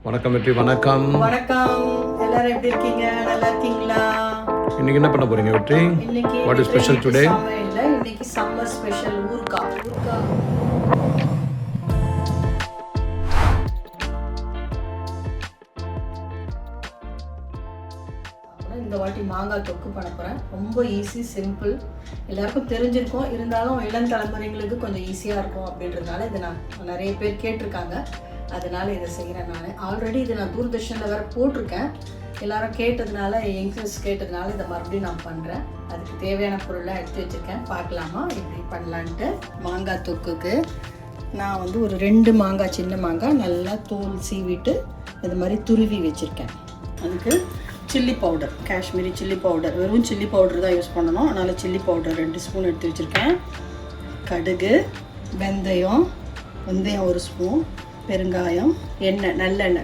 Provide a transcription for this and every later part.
வணக்கம் வெற்றி. வணக்கம். வணக்கம். எல்லாரும் எப்படி இருக்கீங்க? நல்லா இருக்கீங்களா? இன்னைக்கு என்ன பண்ண போறீங்க வெற்றி? இன்னைக்கு வாட் இஸ் ஸ்பெஷல் டுடே? இன்னைக்கு சம்மர் ஸ்பெஷல் ஊர்காய். இந்த வாட்டி மாங்காய் தொக்கு பண்ண போகிறேன். ரொம்ப ஈஸி, சிம்பிள், எல்லாருக்கும் தெரிஞ்சிருக்கும். இருந்தாலும் இளம் தலைமுறைங்களுக்கு கொஞ்சம் ஈஸியாக இருக்கும் அப்படின்றதுனால இதை நான் நிறைய பேர் கேட்டிருக்காங்க, அதனால் இதை செய்கிறேன். நான் ஆல்ரெடி இதை நான் தூர்தர்ஷனில் வேறு போட்டிருக்கேன். எல்லாரும் கேட்டதுனால, யங்ஸ்டர்ஸ் கேட்டதுனால இதை மறுபடியும் நான் பண்ணுறேன். அதுக்கு தேவையான பொருளாக எடுத்து வச்சுருக்கேன். பார்க்கலாமா எப்படி பண்ணலான்ட்டு. மாங்காய் தொக்குக்கு நான் ஒரு 2 மாங்காய், சின்ன மாங்காய் நல்லா தோல் சீவிட்டு இது மாதிரி துருவி வச்சுருக்கேன். அதுக்கு chilli powder, Kashmiri chilli powder, வெறும் சில்லி பவுடர் தான் யூஸ் பண்ணணும். அதனால் சில்லி பவுடர் 2 ஸ்பூன் எடுத்து வச்சுருக்கேன். கடுகு, வெந்தயம் 1 ஸ்பூன், பெருங்காயம், எண்ணெய்,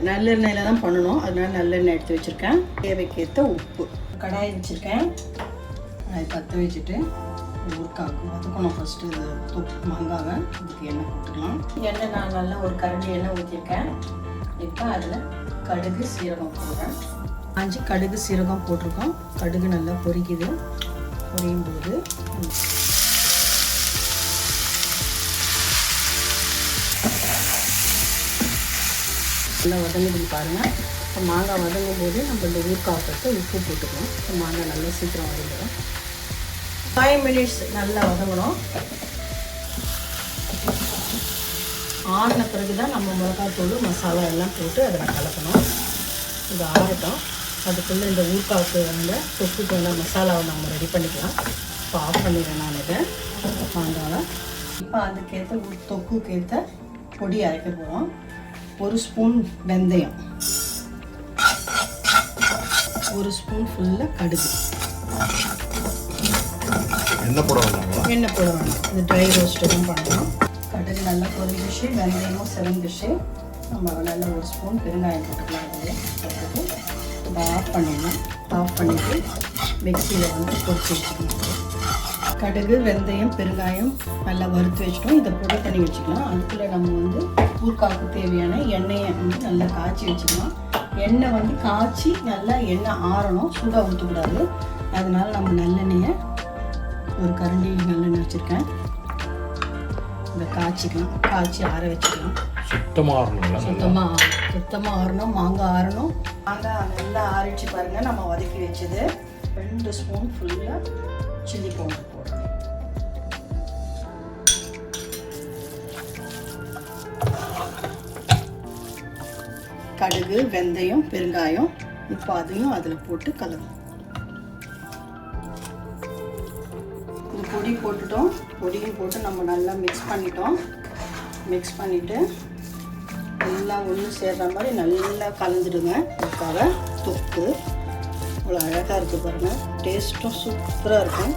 நல்லெண்ணெயில் தான் பண்ணணும், அதனால் நல்லெண்ணெய் எடுத்து வச்சுருக்கேன். தேவைக்கேற்ற உப்பு. கடாய் வச்சுருக்கேன். அதை பற்ற வச்சுட்டு ஊறுகாய்க்கு அதுக்கணும். ஃபஸ்ட்டு இது மாங்காவை இதுக்கு எண்ணெய் போட்டுக்கலாம். எண்ணெய் நான் நல்லா ஒரு கரண்டி எண்ணெய் ஊற்றிருக்கேன். இப்போ அதில் கடுகு, சீரகம் போடுறேன். 5 கடுகு சீரகம் போட்டிருக்கோம். கடுகு நல்லா பொரிக்குது. பொரியும் போது நல்லா வதங்குது பாருங்கள். இப்போ மாங்காய் வதங்கும் போது நம்ம இந்த ஊறுகாய் பட்டு உப்பு போட்டுக்கணும். இப்போ மாங்காய் நல்லா சீக்கிரம் வதங்கிடும். 5 மினிட்ஸ் நல்லா வதங்கணும். ஆறின பிறகு தான் நம்ம மிளகாத்தூள், மசாலா எல்லாம் போட்டு அதில் கலக்கணும். இது ஆறட்டும். அதுக்குள்ளே இந்த ஊறுகாய்க்கு தொக்குக்கு மசாலாவை நம்ம ரெடி பண்ணிக்கலாம். இப்போ ஆஃப் பண்ணிடுறேன் நான் இதை மாங்காவை. இப்போ அதுக்கேற்ற தொக்குக்கேற்ற பொடி அரைக்க போகிறோம். 1 ஸ்பூன் வெந்தயம், 1 ஸ்பூன் ஃபுல்லாக கடுகு. எண்ணெய் போட வேண்டாம். இது ட்ரை ரோஸ்ட்டு தான் பண்ணணும். கடுகு நல்லா பொரிஞ்சிச்சு, வெந்தயமும் செவந்துச்சு. நம்ம நல்லா 1 ஸ்பூன் பெருங்காயம் போட்டுக்கலாம். அதுக்கு இதை ஆஃப் பண்ணிடலாம். ஆஃப் பண்ணிவிட்டு மிக்சியில் பொரிச்சு வச்சுக்கணும். கடுகு, வெந்தயம், பெருங்காயம் நல்லா வறுத்து வச்சிட்டோம். இதை பொடி பண்ணி வச்சுக்கலாம். அதுக்குள்ளே நம்ம ஊறுகாய்க்கு தேவையான எண்ணெயை நல்லா காய்ச்சி வச்சுக்கலாம். எண்ணெய் காய்ச்சி நல்லா எண்ணெய் ஆறணும், சூடாக ஊற்றக்கூடாது. அதனால் நம்ம நல்லெண்ணெயை ஒரு கரண்டி நல்லெண்ணெய் வச்சுருக்கேன். இதை காய்ச்சிக்கலாம். காய்ச்சி ஆற வச்சுக்கலாம். சுத்தமாக ஆறணும். மாங்காய் ஆறணும். மாங்காய் நல்லா ஆறிச்சு பாருங்கள். நம்ம வதக்கி வச்சது 2 ஸ்பூன் ஃபுல்லாக சில்லி பவுடர் போடுறோம். கடுகு, வெந்தயம், பெருங்காயம், இப்போ அதையும் அதில் போட்டு கலரும். இந்த பொடி போட்டுட்டோம். பொடியும் போட்டு நம்ம நல்லா மிக்ஸ் பண்ணிட்டோம். மிக்ஸ் பண்ணிவிட்டு எல்லாம் ஒன்று சேர்ற மாதிரி நல்லா கலந்துடுங்க. அதுக்காக தொக்கு அவ்வளோ அழகாக இருக்குது பாருங்கள். டேஸ்ட்டும் சூப்பராக இருக்கும்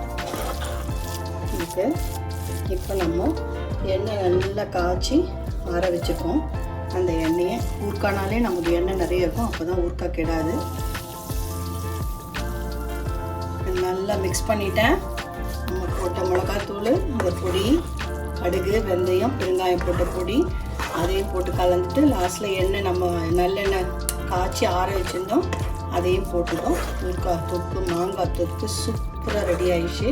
இதுக்கு. இப்போ நம்ம எண்ணெய் நல்லா காய்ச்சி ஆற வச்சுருக்கோம். அந்த எண்ணெயை ஊறுகாய்னாலே நமக்கு எண்ணெய் நிறைய இருக்கும், அப்போ தான் ஊறுகாய் கெடாது. நல்லா மிக்ஸ் பண்ணிட்டேன். நம்ம போட்ட மிளகாத்தூள், இந்த பொடி, கடுகு, வெந்தயம், பெருங்காயம் போட்ட பொடி, அதையும் போட்டு கலந்துட்டு லாஸ்ட்டில் எண்ணெய் நம்ம நல்லெண்ணெய் காய்ச்சி ஆற வச்சுருந்தோம், அதையும் போட்டுட்டோம். ஊறுகாய் தொக்கு, மாங்காய் தொக்கு சூப்பராக ரெடி ஆகிடுச்சு.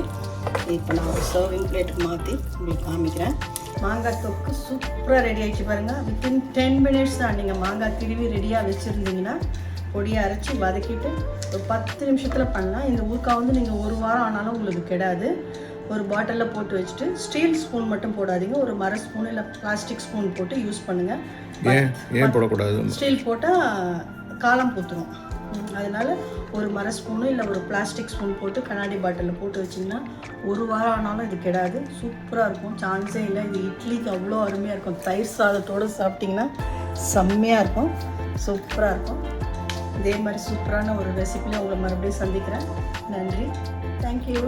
இப்போ நான் ஒரு சர்விங் பிளேட்டுக்கு மாற்றி உங்களுக்கு காமிக்கிறேன். மாங்காய் தொக்கு சூப்பராக ரெடி ஆகிடுச்சு பாருங்கள். வித்தின் 10 மினிட்ஸ் தான். நீங்கள் மாங்காய் திருவி ரெடியாக வச்சுருந்தீங்கன்னா பொடியை அரைச்சி வதக்கிட்டு ஒரு 10 நிமிஷத்தில் பண்ணலாம். இந்த ஊறுகாய் நீங்கள் 1 வாரம் ஆனாலும் உங்களுக்கு கெடாது. ஒரு பாட்டிலில் போட்டு வச்சுட்டு ஸ்டீல் ஸ்பூன் மட்டும் போடாதீங்க. ஒரு மர ஸ்பூன் இல்லை பிளாஸ்டிக் ஸ்பூன் போட்டு யூஸ் பண்ணுங்கள். ஏன் போடக்கூடாது? ஸ்டீல் போட்டால் காலம் பூத்துரும். அதனால் ஒரு மர ஸ்பூனு இல்லை ஒரு பிளாஸ்டிக் ஸ்பூன் போட்டு கண்ணாடி பாட்டிலில் போட்டு வச்சிங்கன்னா 1 வாரம் ஆனாலும் இது கெடாது. சூப்பராக இருக்கும். சான்ஸே இல்லை. இது இட்லிக்கு அவ்வளோ அருமையாக இருக்கும். தயிர் சாதத்தோடு சாப்பிட்டிங்கன்னா செம்மையாக இருக்கும். சூப்பராக இருக்கும். இதே மாதிரி சூப்பரான ஒரு ரெசிபியில் உங்களை மறுபடியும் சந்திக்கிறேன். நன்றி. தேங்க்யூ.